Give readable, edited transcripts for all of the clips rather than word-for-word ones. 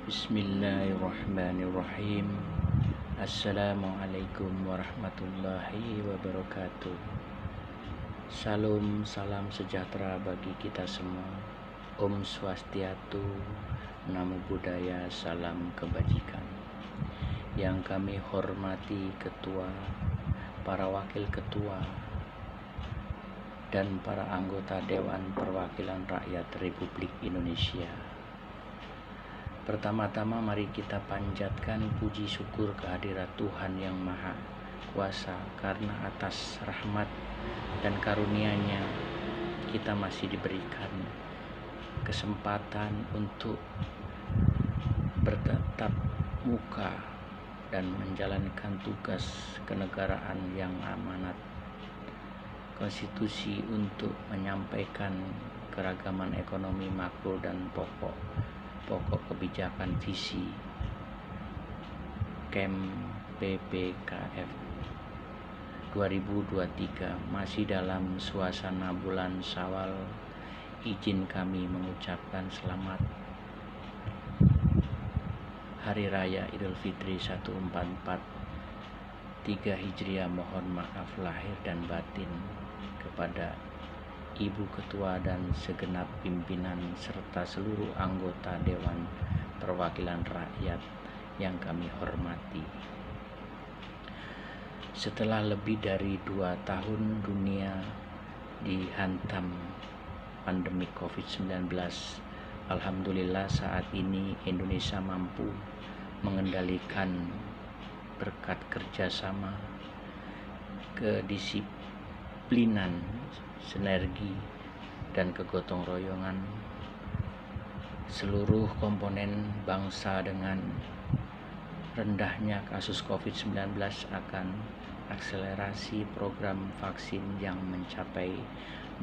Bismillahirrahmanirrahim. Assalamualaikum warahmatullahi wabarakatuh. Salam sejahtera bagi kita semua. Om Swastiastu, Namo Buddhaya, salam kebajikan. Yang kami hormati ketua, para wakil ketua, dan para anggota Dewan Perwakilan Rakyat Republik Indonesia. Pertama-tama mari kita panjatkan puji syukur kehadirat Tuhan Yang Maha Kuasa, karena atas rahmat dan karunia-Nya kita masih diberikan kesempatan untuk bertatap muka dan menjalankan tugas kenegaraan yang amanat konstitusi untuk menyampaikan keragaman ekonomi makro dan pokok kebijakan visi KEM PPKF 2023. Masih dalam suasana bulan Syawal, izin kami mengucapkan selamat Hari Raya Idul Fitri 1443 Hijriah. Mohon maaf lahir dan batin kepada Ibu Ketua dan segenap pimpinan serta seluruh anggota Dewan Perwakilan Rakyat yang kami hormati. Setelah lebih dari 2 tahun dunia dihantam pandemi COVID-19, alhamdulillah saat ini Indonesia mampu mengendalikan berkat kerjasama, kedisiplinan, sinergi, dan kegotong royongan seluruh komponen bangsa. Dengan rendahnya kasus COVID-19 akan akselerasi program vaksin yang mencapai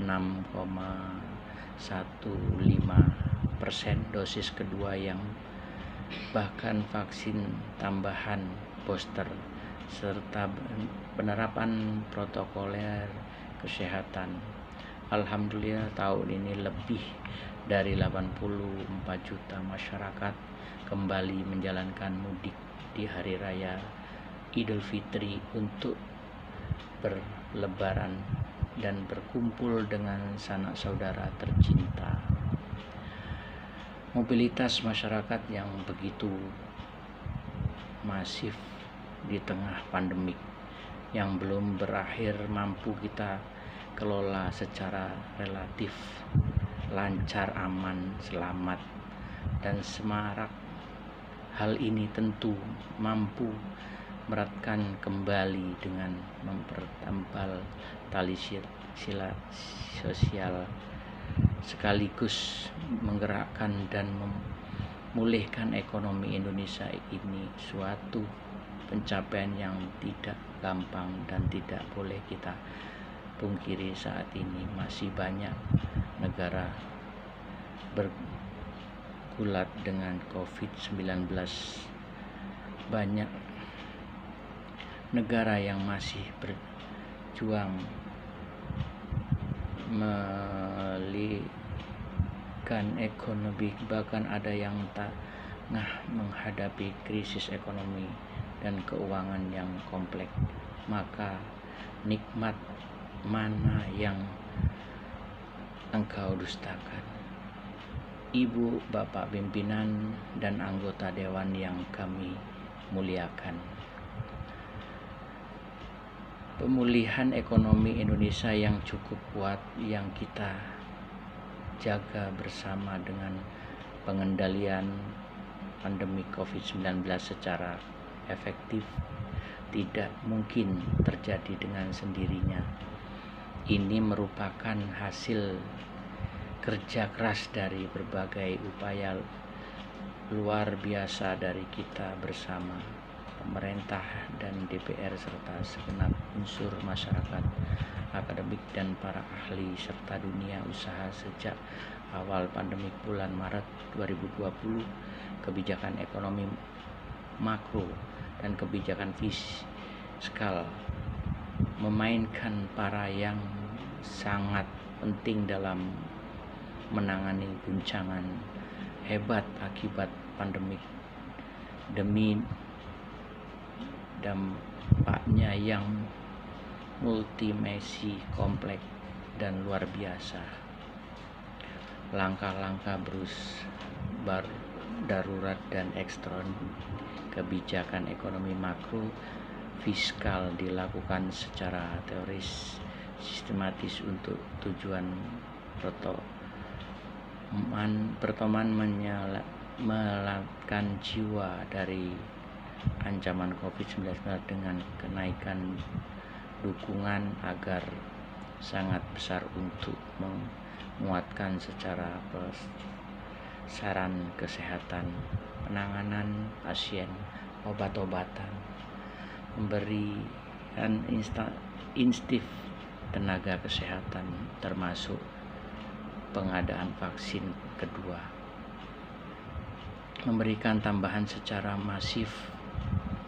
6,15% dosis kedua, yang bahkan vaksin tambahan booster serta penerapan protokoler kesehatan. Alhamdulillah tahun ini lebih dari 84 juta masyarakat kembali menjalankan mudik di Hari Raya Idul Fitri untuk berlebaran dan berkumpul dengan sanak saudara tercinta. Mobilitas masyarakat yang begitu masif di tengah pandemik yang belum berakhir mampu kita kelola secara relatif lancar, aman, selamat, dan semarak. Hal ini tentu mampu meratkan kembali dengan mempertempal tali sosial, sekaligus menggerakkan dan memulihkan ekonomi Indonesia. Ini suatu pencapaian yang tidak gampang dan tidak boleh kita pungkiri. Saat ini masih banyak negara bergulat dengan COVID-19. Banyak negara yang masih berjuang memulihkan ekonomi, bahkan ada yang tengah menghadapi krisis ekonomi dan keuangan yang kompleks. Maka nikmat mana yang engkau dustakan? Ibu, bapak pimpinan, dan anggota dewan yang kami muliakan, pemulihan ekonomi Indonesia yang cukup kuat yang kita jaga bersama dengan pengendalian pandemi COVID-19 secara efektif tidak mungkin terjadi dengan sendirinya. Ini merupakan hasil kerja keras dari berbagai upaya luar biasa dari kita bersama, pemerintah dan DPR, serta segenap unsur masyarakat, akademik, dan para ahli serta dunia usaha. Sejak awal pandemi bulan Maret 2020, kebijakan ekonomi makro dan kebijakan fiskal memainkan peran yang sangat penting dalam menangani guncangan hebat akibat pandemik demi dampaknya yang multidimensi, kompleks dan luar biasa. Langkah-langkah darurat dan ekstern kebijakan ekonomi makro fiskal dilakukan secara teoris sistematis untuk tujuan pertemuan menyelamatkan jiwa dari ancaman COVID-19 dengan kenaikan dukungan agar sangat besar untuk menguatkan secara saran kesehatan, penanganan pasien, obat-obatan, pemberian instif tenaga kesehatan termasuk pengadaan vaksin kedua, memberikan tambahan secara masif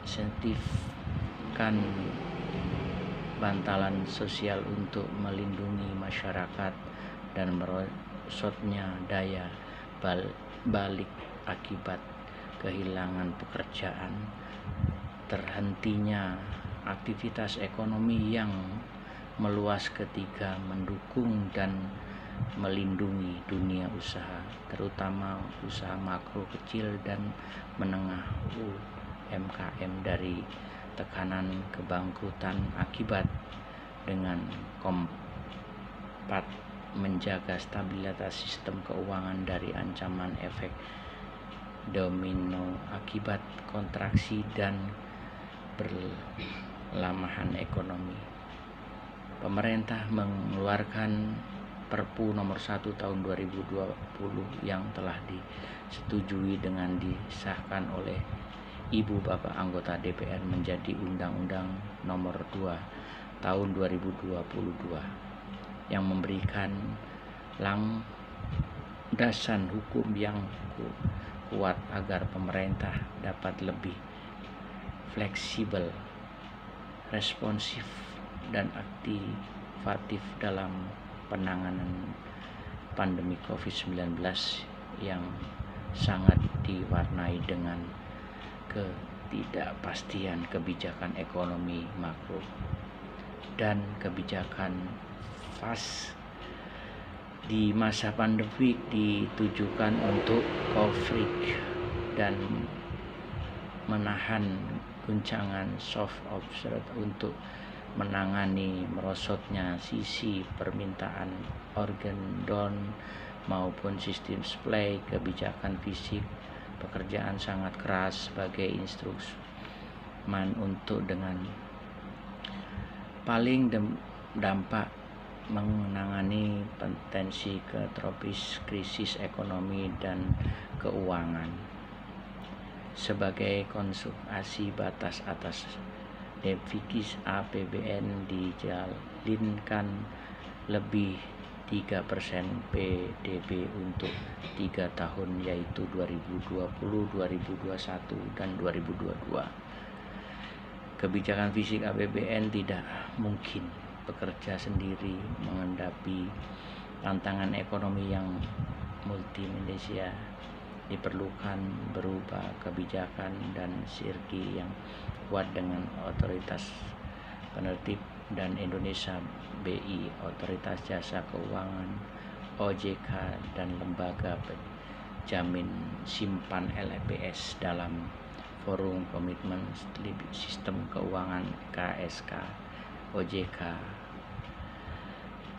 insentifkan bantalan sosial untuk melindungi masyarakat dan merosotnya daya balik akibat kehilangan pekerjaan, terhentinya aktivitas ekonomi yang meluas ketiga, mendukung dan melindungi dunia usaha, terutama usaha makro kecil dan menengah UMKM dari tekanan kebangkrutan akibat dengan kompat menjaga stabilitas sistem keuangan dari ancaman efek domino akibat kontraksi dan perlamahan ekonomi. Pemerintah mengeluarkan Perpu nomor 1 tahun 2020 yang telah disetujui dengan disahkan oleh Ibu Bapak anggota DPR menjadi Undang-Undang nomor 2 tahun 2022 yang memberikan landasan hukum yang kuat agar pemerintah dapat lebih fleksibel, responsif dan aktivatif dalam penanganan pandemi COVID-19 yang sangat diwarnai dengan ketidakpastian kebijakan ekonomi makro dan kebijakan fast di masa pandemi ditujukan untuk coverage dan menahan guncangan soft absorb untuk menangani merosotnya sisi permintaan organ down maupun sistem supply. Kebijakan fisik pekerjaan sangat keras sebagai instrumen untuk dengan paling dampak menangani potensi tropis krisis ekonomi dan keuangan. Sebagai konsultasi batas atas defisit APBN dijalinkan lebih 3% PDB untuk 3 tahun yaitu 2020, 2021 dan 2022. Kebijakan fisik APBN tidak mungkin bekerja sendiri menghadapi tantangan ekonomi yang multidimensi. Diperlukan berupa kebijakan dan sinergi yang kuat dengan otoritas penertib dan Indonesia BI, Otoritas Jasa Keuangan, OJK dan Lembaga Penjamin Simpan LPS dalam Forum Komitmen Sistem Keuangan KSK. OJK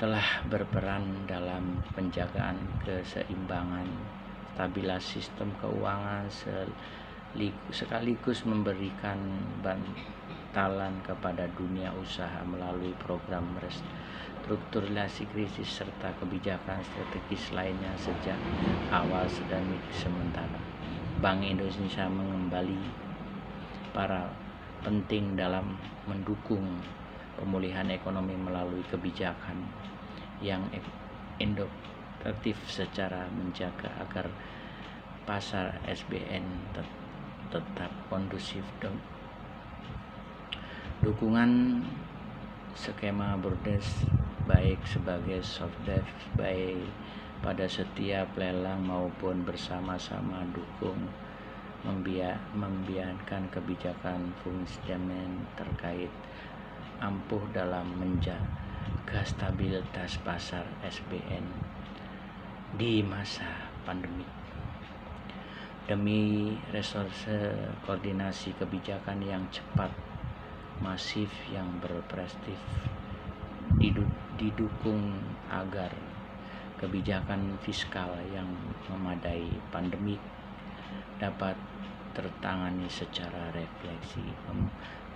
telah berperan dalam penjagaan keseimbangan stabilitas sistem keuangan sekaligus memberikan bantalan kepada dunia usaha melalui program restrukturisasi krisis serta kebijakan strategis lainnya sejak awal sedemikian sementara. Bank Indonesia mengembali para penting dalam mendukung pemulihan ekonomi melalui kebijakan yang induktif secara menjaga agar pasar SBN tetap kondusif. Dukungan skema Bordes baik sebagai soft debt by pada setiap lelang maupun bersama-sama dukung membiarkan kebijakan fundamental terkait ampuh dalam menjaga stabilitas pasar SBN di masa pandemi. Demi resource koordinasi kebijakan yang cepat, masif, yang berprestis didukung agar kebijakan fiskal yang memadai pandemik dapat tertangani secara refleksi.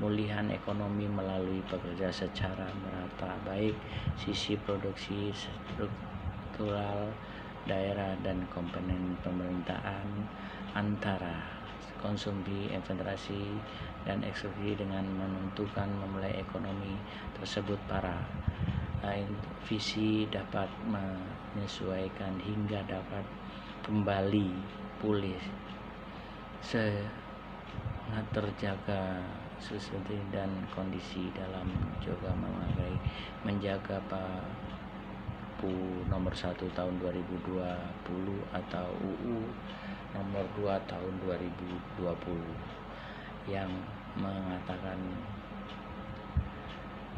Pemulihan ekonomi melalui bekerja secara merata, baik sisi produksi struktural daerah dan komponen pemerintahan, antara konsumsi, investasi, dan eksekusi, dengan menentukan memulai ekonomi tersebut. Para visi dapat menyesuaikan hingga dapat kembali pulih sangat terjaga sesuai dan kondisi dalam juga menjaga Perpu nomor 1 tahun 2020 atau UU nomor 2 tahun 2020 yang mengatakan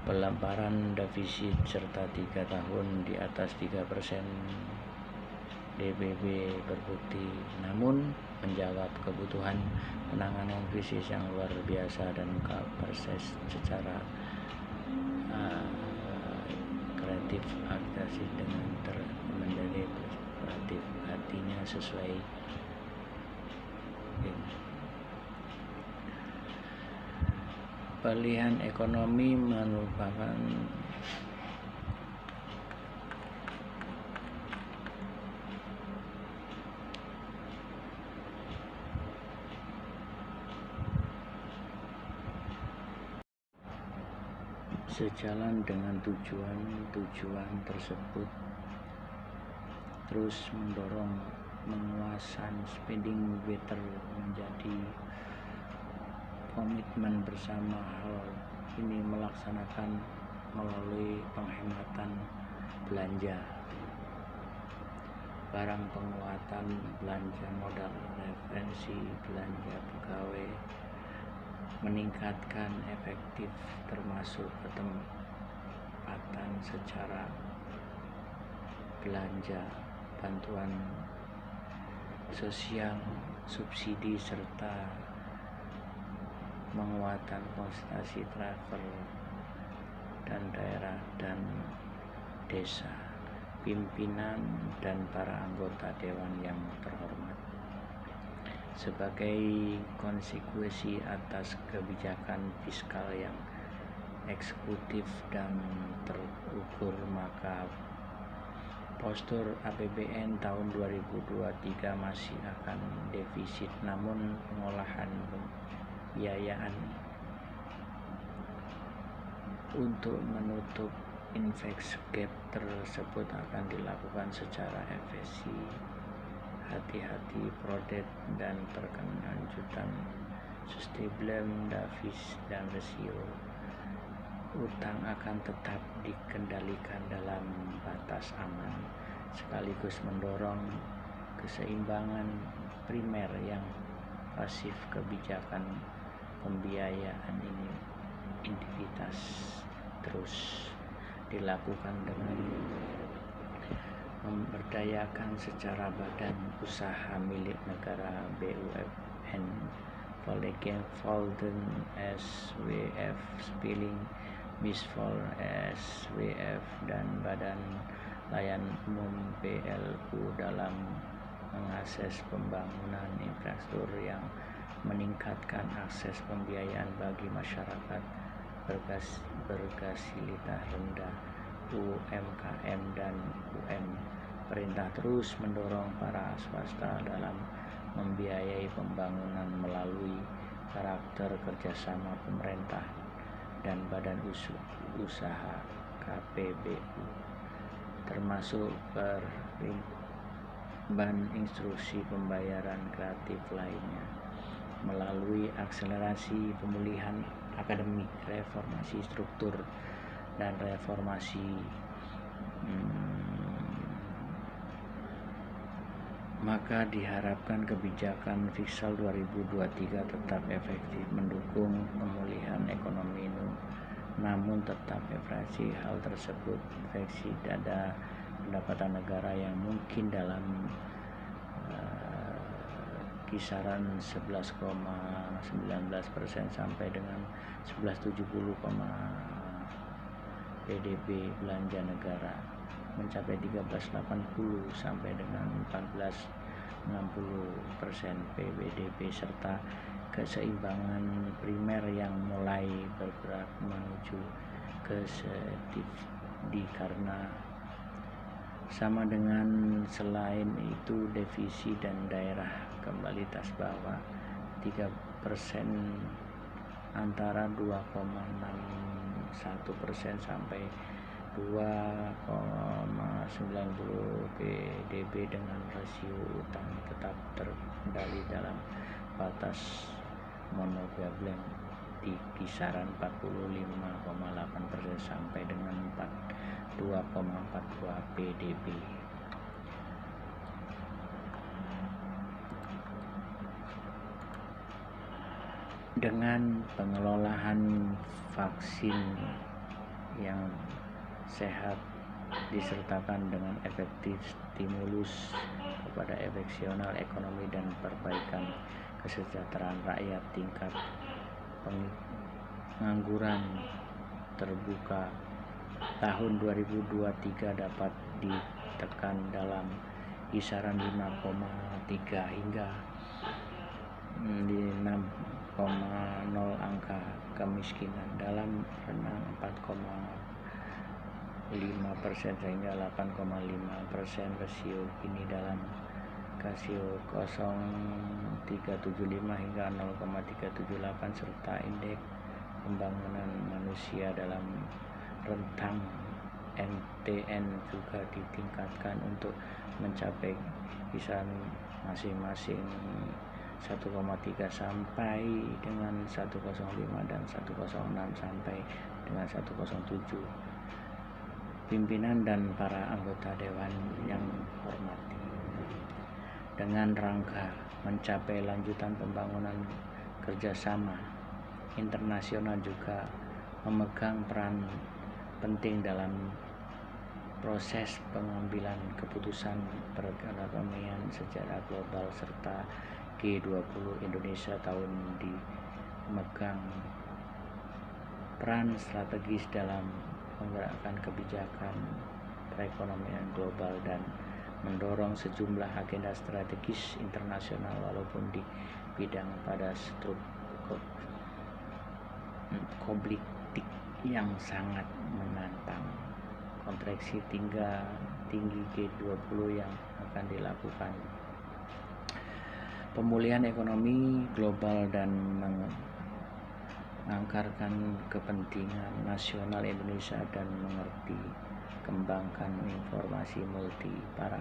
pelebaran defisit serta 3 tahun di atas 3% DBB berbukti, namun menjawab kebutuhan penanganan krisis yang luar biasa dan proses secara kreatif adaptasi dengan menjadi kreatif, artinya sesuai pemulihan ekonomi merupakan sejalan dengan tujuan tersebut, terus mendorong penguasaan spending better menjadi komitmen bersama. Hal ini melaksanakan melalui penghematan belanja barang, penguatan belanja modal, referensi belanja pegawai, meningkatkan efektif termasuk ketepatan secara belanja, bantuan sosial, subsidi, serta penguatan konsentrasi travel dan daerah dan desa. Pimpinan dan para anggota dewan yang terhormat, sebagai konsekuensi atas kebijakan fiskal yang eksekutif dan terukur, maka postur APBN tahun 2023 masih akan defisit, namun pengolahan pembiayaan untuk menutup investment gap tersebut akan dilakukan secara efisien, hati-hati, produk dan berkelanjutan, sustainable, defisit dan rasio utang akan tetap dikendalikan dalam batas aman, sekaligus mendorong keseimbangan primer yang pasif. Kebijakan pembiayaan ini integritas terus dilakukan dengan memberdayakan secara badan usaha milik negara BUMN, Volkswagen SWF, Spilling Misfol SWF, dan Badan Layanan Umum PLU dalam mengakses pembangunan infrastruktur yang meningkatkan akses pembiayaan bagi masyarakat berpenghasilan rendah, UMKM dan UM. Perintah terus mendorong para swasta dalam membiayai pembangunan melalui karakter kerjasama pemerintah dan badan usaha KPBU, termasuk instruksi pembayaran kreatif lainnya, melalui akselerasi pemulihan akademik, reformasi struktur, dan reformasi maka diharapkan kebijakan fiskal 2023 tetap efektif mendukung pemulihan ekonomi namun tetap inflasi. Hal tersebut efektif ada pendapatan negara yang mungkin dalam kisaran 11,19% sampai dengan 11,70 PDB. Belanja negara mencapai 13,80 sampai dengan 14,60% PDB serta keseimbangan primer yang mulai bergerak menuju ke karena sama dengan selain itu defisit dan daerah kembali tas bawah 3% antara 2,61% sampai 2,90 PDB dengan rasio utang tetap terkendali dalam batas monogablem di kisaran 45,8% sampai dengan 2,42 PDB. Dengan pengelolaan vaksin yang sehat disertakan dengan efektif stimulus kepada efeksional ekonomi dan perbaikan kesejahteraan rakyat, tingkat pengangguran terbuka tahun 2023 dapat ditekan dalam kisaran 5,3 hingga 6,0. Angka kemiskinan dalam renang 4,5% sehingga 8,5%. Rasio kini dalam rasio 0,375 hingga 0,378 serta indeks pembangunan manusia dalam rentang MTN juga ditingkatkan untuk mencapai kisaran masing-masing 1,3 sampai dengan 105 dan 106 sampai dengan 107. Pimpinan dan para anggota dewan yang hormati, dengan rangka mencapai lanjutan pembangunan kerjasama internasional juga memegang peran penting dalam proses pengambilan keputusan perekonomian secara global serta G20. Indonesia tahun dimegang peran strategis dalam menggerakkan kebijakan perekonomian global dan mendorong sejumlah agenda strategis internasional walaupun di bidang pada struktur konflik yang sangat menantang. Kontraksi tinggi G20 yang akan dilakukan, pemulihan ekonomi global dan mengangkarkan kepentingan nasional Indonesia dan mengerti kembangkan informasi multi para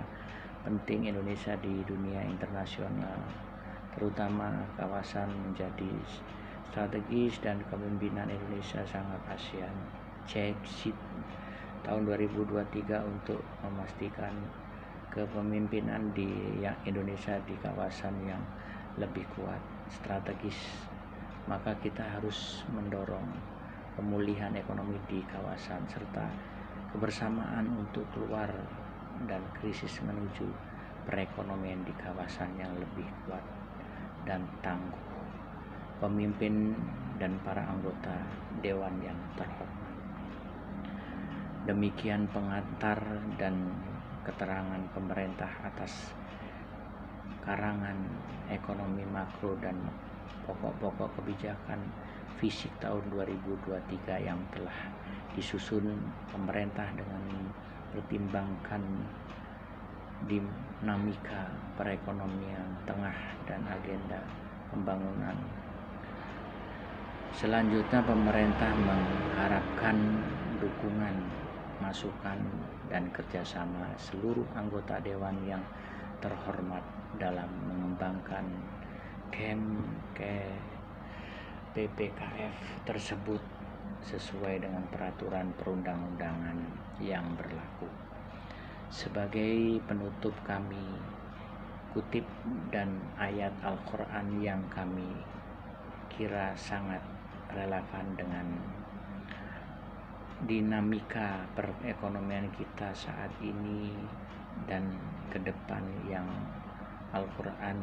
penting Indonesia di dunia internasional terutama kawasan menjadi strategis dan kepemimpinan Indonesia sangat ASEAN Cek tahun 2023 untuk memastikan kepemimpinan yang Indonesia di kawasan yang lebih kuat strategis, maka kita harus mendorong pemulihan ekonomi di kawasan serta kebersamaan untuk keluar dan krisis menuju perekonomian di kawasan yang lebih kuat dan tangguh. Pemimpin dan para anggota dewan yang terhormat, demikian pengantar dan keterangan pemerintah atas karangan ekonomi makro dan pokok-pokok kebijakan fisik tahun 2023 yang telah disusun pemerintah dengan pertimbangkan dinamika perekonomian tengah dan agenda pembangunan. Selanjutnya pemerintah mengharapkan dukungan, masukan dan kerjasama seluruh anggota dewan yang terhormat dalam mengembangkan PPKF tersebut sesuai dengan peraturan perundang-undangan yang berlaku. Sebagai penutup, kami kutip dan ayat Al-Quran yang kami kira sangat relevan dengan dinamika perekonomian kita saat ini dan ke depan, yang Al-Quran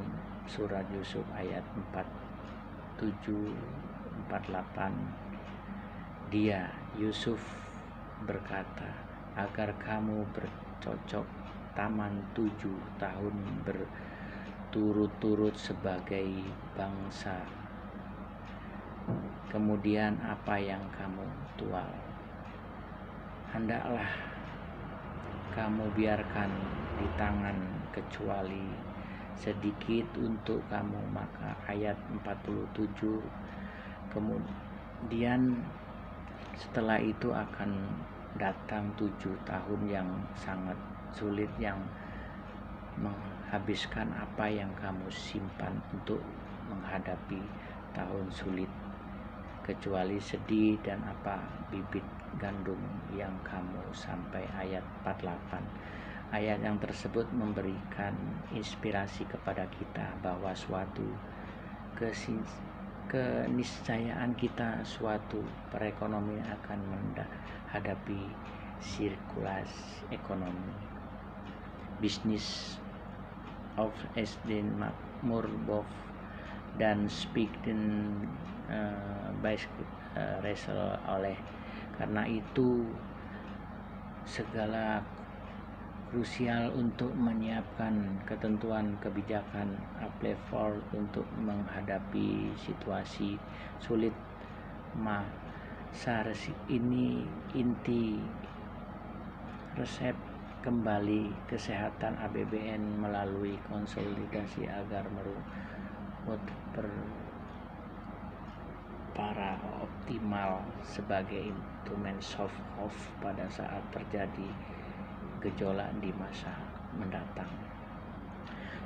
surat Yusuf ayat 47 48, dia Yusuf berkata, agar kamu bercocok taman 7 tahun berturut-turut sebagai bangsa, kemudian apa yang kamu tual hendaklah kamu biarkan di tangan kecuali sedikit untuk kamu. Maka ayat 47, kemudian setelah itu akan datang 7 tahun yang sangat sulit, yang menghabiskan apa yang kamu simpan untuk menghadapi tahun sulit, kecuali sedih dan apa bibit gandum yang kamu. Sampai ayat 48. Ayat yang tersebut memberikan inspirasi kepada kita bahwa suatu keniscayaan kita, suatu perekonomian akan menghadapi sirkulasi ekonomi. Business of Esdin Makmur Bof dan Speaking Resel. Oleh karena itu segala krusial untuk menyiapkan ketentuan kebijakan applicable untuk menghadapi situasi sulit masa ini. Inti resep kembali kesehatan APBN melalui konsolidasi agar merupakan para optimal sebagai instrumen soft off pada saat terjadi gejolak di masa mendatang.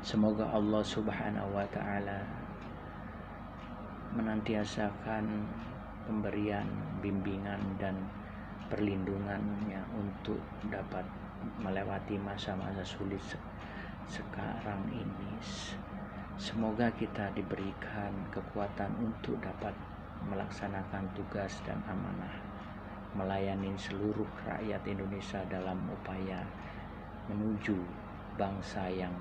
Semoga Allah Subhanahu wa Ta'ala menantiasakan pemberian bimbingan dan perlindungannya untuk dapat melewati masa-masa sulit sekarang ini. Semoga kita diberikan kekuatan untuk dapat melaksanakan tugas dan amanah melayani seluruh rakyat Indonesia dalam upaya menuju bangsa yang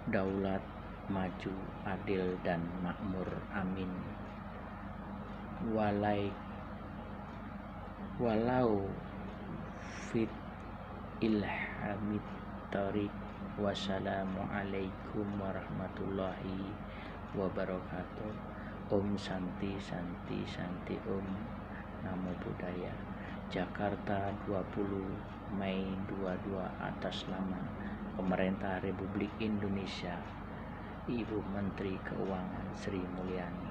berdaulat, maju, adil, dan makmur. Amin. Walau fit ilhamit tariq. Wassalamualaikum warahmatullahi wabarakatuh. Om Santi Santi Santi Om. Namo Buddhaya. Jakarta 20 Mei 22 atas nama Pemerintah Republik Indonesia, Ibu Menteri Keuangan Sri Mulyani.